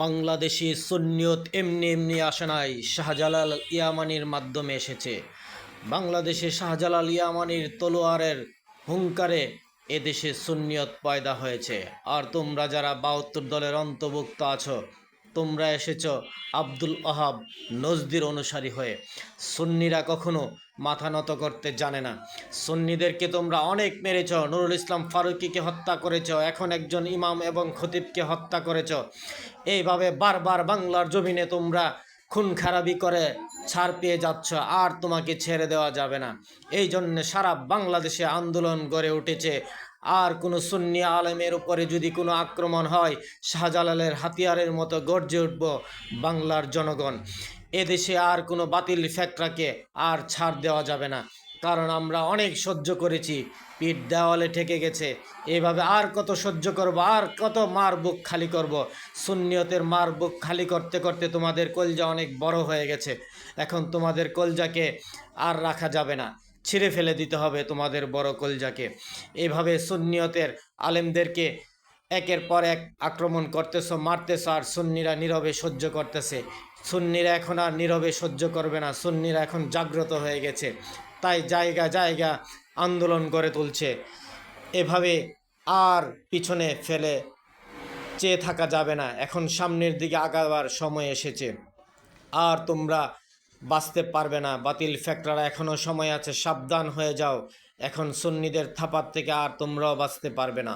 বাংলাদেশি সুন্নিয়ত এমনি এমনি আসে নাই, শাহজালাল ইয়ামানির মাধ্যমে এসেছে। বাংলাদেশে শাহজালাল ইয়ামানির তলোয়ারের হুঙ্কারে এদেশে সুন্নিয়ত পয়দা হয়েছে। আর তোমরা যারা ৭২ দলের অন্তর্ভুক্ত আছো, তোমরা এসেছ আব্দুল ওহাব নজদির অনুসারী হয়ে। সুন্নিরা কখনো মাথা নত করতে জানে না। সুন্নিদেরকে তোমরা অনেক মেরেছ, নুরুল ইসলাম ফারুকীকে হত্যা করেছ, এখন একজন ইমাম এবং খতিবকে হত্যা করেছ। এইভাবে বারবার বাংলার জমিনে তোমরা খুন খারাপি করে ছাড় পেয়ে যাচ্ছ, আর তোমাকে ছেড়ে দেওয়া যাবে না। এই জন্যে সারা বাংলাদেশে আন্দোলন গড়ে উঠেছে। আর কোনো সুন্নি আলেমের উপরে যদি কোনো আক্রমণ হয়, শাহজালালের হাতিয়ারের মতো গর্জে উঠব বাংলার জনগণ। এদেশে আর কোনো বাতিল ফ্যাক্টরাকে আর ছাড় দেওয়া যাবে না, কারণ আমরা অনেক সহ্য করেছি, পিঠ দেওয়ালে ঠেকে গেছে। এভাবে আর কত সহ্য করব, আর কত মার বুক খালি করব। সুন্নিয়তের মার বুক খালি করতে করতে তোমাদের কলজা অনেক বড় হয়ে গেছে। এখন তোমাদের কলজাকে আর রাখা যাবে না, ছিঁড়ে ফেলে দিতে হবে তোমাদের বড় কলজাকে। এইভাবে সুন্নিয়তের আলেমদেরকে একের পর এক আক্রমণ করতেছ, মারতেছ, আর সুন্নিরা নীরবে সহ্য করতেছে। সুন্নিরা এখন আর নীরবে সহ্য করবে না, সুন্নিরা এখন জাগ্রত হয়ে গেছে। তাই জায়গা জায়গা আন্দোলন গড়ে তুলছে। এভাবে আর পিছনে ফেলে চেয়ে থাকা যাবে না, এখন সামনের দিকে আগাবার সময় এসেছে। আর তোমরা বাঁচতে পারবে না, বাতিল ফ্যাক্টরা এখনও সময় আছে, সাবধান হয়ে যাও। এখন সুন্নিদের থাপার থেকে আর তোমরাও বাঁচতে পারবে না।